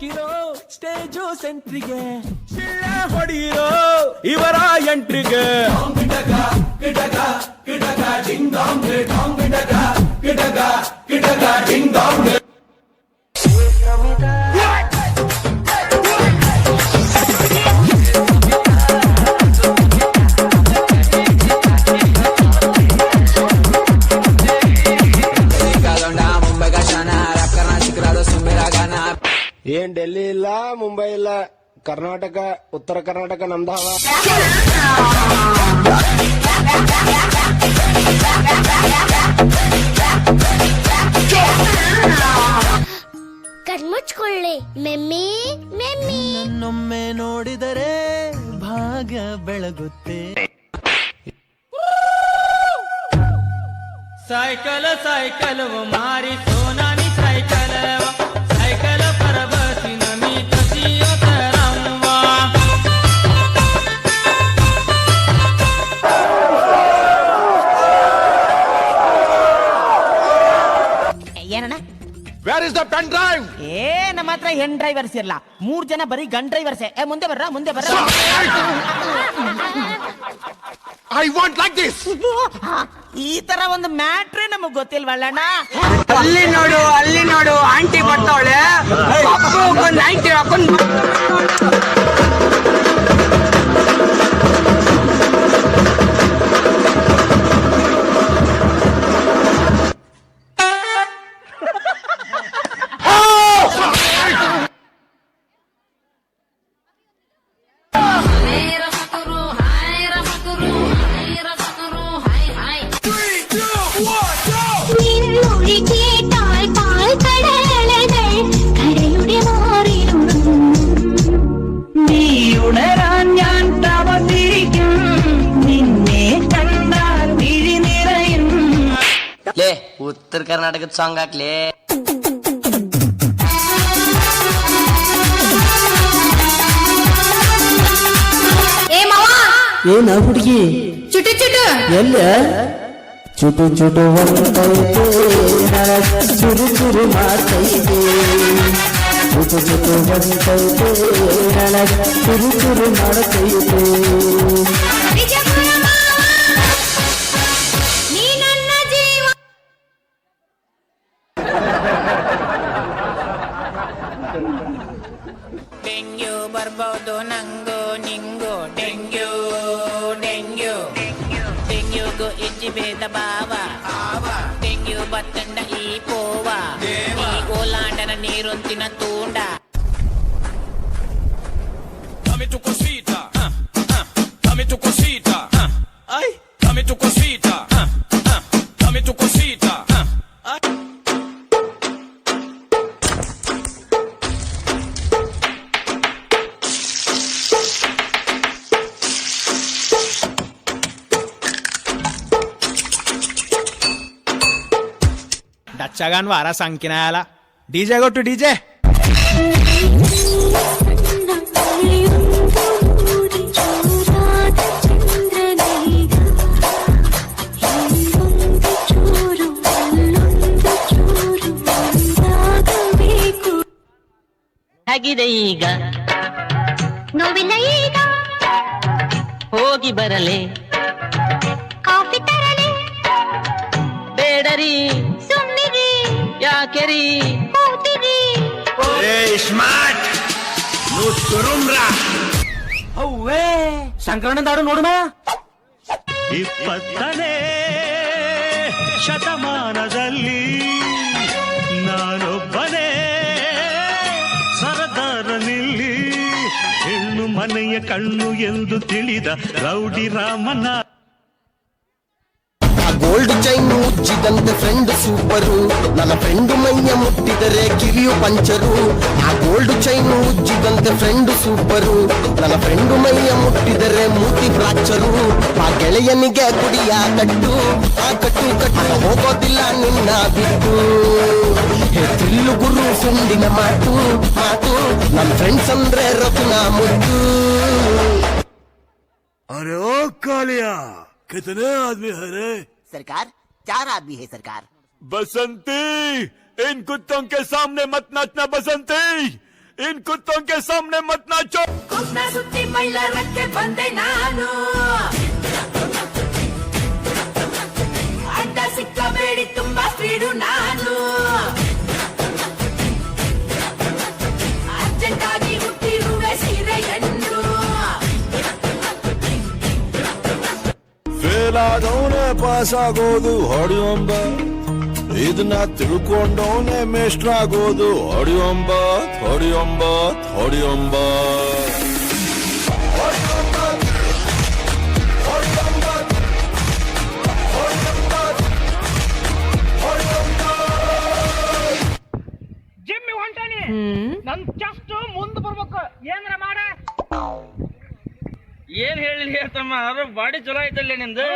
Stage ಸೆಂಟ್ರಿಗೆ ಶಿಳ್ಳ ಹೊಡೆಯಿರೋ ಇವರ ಎಂಟ್ರಿಗೆ ಏನ್ ಡೆಲ್ಲಿ ಇಲ್ಲ, ಮುಂಬೈ ಇಲ್ಲ, ಕರ್ನಾಟಕ, ಉತ್ತರ ಕರ್ನಾಟಕ ನಮ್ದಾವ. ಕಣ್ಮುಚ್ಕೊಳ್ಳಿ ಮೆಮ್ಮಿ ಮೆಮ್ಮಿ. ನನ್ನೊಮ್ಮೆ ನೋಡಿದರೆ ಭಾಗ್ಯ ಬೆಳಗುತ್ತೆ. ಸೈಕಲ್ ಸೈಕಲ್ ಮಾರಿ ಸೋನಾನಿ ಸೈಕಲ್ ಸೈಕಲ್ ಪರಬಸಿ ನಮಿ ತಸಿಯೋ ತರಂವ. ಏನಣ್ಣ? Where is the pen drive? ನಮ್ಮ ಹತ್ರ ಹೆಣ್ ಡ್ರೈವರ್ಸ್ ಇರಲ್ಲ, 3 ಜನ ಬರೀ ಗನ್ ಡ್ರೈವರ್ಸ್. ಮುಂದೆ ಬರ್ರ. I want like this. ಈ ತರ ಒಂದು ಮ್ಯಾಟ್ರೇ ನಮಗ್ ಗೊತ್ತಿಲ್ವಲ್ಲಣ್ಣ. ಅಲ್ಲಿ ನೋಡು ಆಂಟಿ ಬರ್ತಾವಳೆ, ನೈಂಟಿ ಹಾಕೊಂಡು ಉತ್ತರ ಕರ್ನಾಟಕದ ಸಾಂಗ್ ಹಾಕ್ಲಿ. ಏನ ಹುಡುಗಿ ಚುಟು ಚುಟು ಎಲ್ಲ ಚುಟು ಚುಟು ಹೊಂಟೈತೆ, ಚುರು ಚುರು ಮಾಡ್ತೈತೆ. ಚುಟು ಚುಟು ಹೊಂಟೈತೆ, ಚುರು ಚುರು ಮಾಡ್ತೈತೆ. ಡೆಂಗ್ಯೂ ಬರ್ಬೋದು ನಂಗು ನಿಂಗು. ಡೆಂಗ್ಯೂಗೂ ಇಜ್ಜಿ ಭೇದ ಭಾವ. ಡೆಂಗ್ಯೂ ಬತ್ತಂಡ ಈ ಪೋವ, ಈ ಗೋಲಾಂಡನ ನೀರೊಂತಿನ ತೂಂಡ. Dame tu cosita, dame tu cosita, ay, dame tu cosita, dame tu cosita, ay. डच्चागान वारा सांगकिनायाला डीजे गो टू डीजे. ಹೇಗಿದೆ ಈಗ? ನೋವಿಲ್ಲ ಈಗ, ಹೋಗಿ ಬರಲೆ, ಕಾಫಿ ತರಲಿ, ಬೇಡರಿ, ಸುಮ್ನಿರಿ, ಯಾಕೆರಿ, ಕೂತಿರಿ. ಅವ್ವೇ ಶಂಕರಣ್ಣದಾಡು ನೋಡುಮ. 20ನೇ ಶತಮಾನದಲ್ಲಿ ನಾನೊಬ್ಬನೇ ಸರದಾರನಿಲ್ಲಿ, ಹೆಣ್ಣು ಮನೆಯ ಕಣ್ಣು ಎಂದು ತಿಳಿದ ರೌಡಿ ರಾಮನ. ಗೋಲ್ಡ್ ಚೈನ್ ಉಜ್ಜಿದಂತೆ ಫ್ರೆಂಡ್ ಸೂಪರು, ನನ್ನ ಫ್ರೆಂಡ್ ಮೈಯ ಮುಟ್ಟಿದರೆ ಕಿವಿಯು ಪಂಚರು. ಆ ಗೋಲ್ಡ್ ಚೈನ್ ಉಜ್ಜಿದಂತೆ ಫ್ರೆಂಡ್ ಸೂಪರು, ನನ್ನ ಫ್ರೆಂಡ್ ಮೈಯ ಮುಟ್ಟಿದರೆ ಮೂತಿ ಫ್ರಾಕ್ಚರು. ಆ ಗೆಳೆಯನಿಗೆ ಕುಡಿಯ ಕಟ್ಟು, ಆ ಕಟ್ಟು ಹೋಗೋದಿಲ್ಲ ನಿನ್ನ ಬಿಟ್ಟು. ತಿಲ್ಲು ಗುರು ಸುಂಡಿನ ಮಾತು, ನನ್ನ ಫ್ರೆಂಡ್ಸ್ ಅಂದ್ರೆ ರತ್ನ ಮುದ್ದು. अरे ओ कालिया, कितने आदमी है रे? सरकार 4 आदमी है सरकार. बसंती, इन कुत्तों के सामने मत नाचना बसंती. इन कुत्तों के सामने मत नाचो। ಸುತ್ತಿ ಮೈಲಾರಕ್ಕೆ ಬಂದೆ ನಾನು ಅಡ್ಡ ಸಿಕ್ಕಬೇಡಿ ತುಂಬಾ ಸ್ಪೀಡು ನಾನು ಅರ್ಜೆಂಟ್ ಆಗಿ ಹುಟ್ಟಿರುವೆ ಸೀರೆಯನ್ನು ಫೇಲ್ ಆದವನೇ ಪಾಸ್ ಆಗೋದು ಹೊಡಿಯೊಂಬ, ಇದನ್ನ ತಿಳ್ಕೊಂಡವನೇ ಮೇಷ್ಟ್ರ ಆಗೋದು ಹೊಡಿಯೊಂಬ ಹೊಡಿಯೊಂಬ ಹೊಡಿಯೊಂಬ. ಜಿಮ್ಮಿ ಹೊಂಟಾನಿ ನನ್ ಚೆಸ್ಟ್ ಮುಂದ್ ಬರ್ಬೇಕು ಏನ್ರ ಮಾಡ ಏನ್ ಹೇಳಿ ತಮ್ಮ ಅದ್ರ ಬಾಡಿ ಚಲೋ ಐತಲ್ಲ ನಿಂದು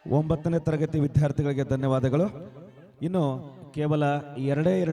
ಒಂಬತ್ತನೇ ತರಗತಿ ವಿದ್ಯಾರ್ಥಿಗಳಿಗೆ ಧನ್ಯವಾದಗಳು. ಇನ್ನು ಕೇವಲ ಎರಡೇ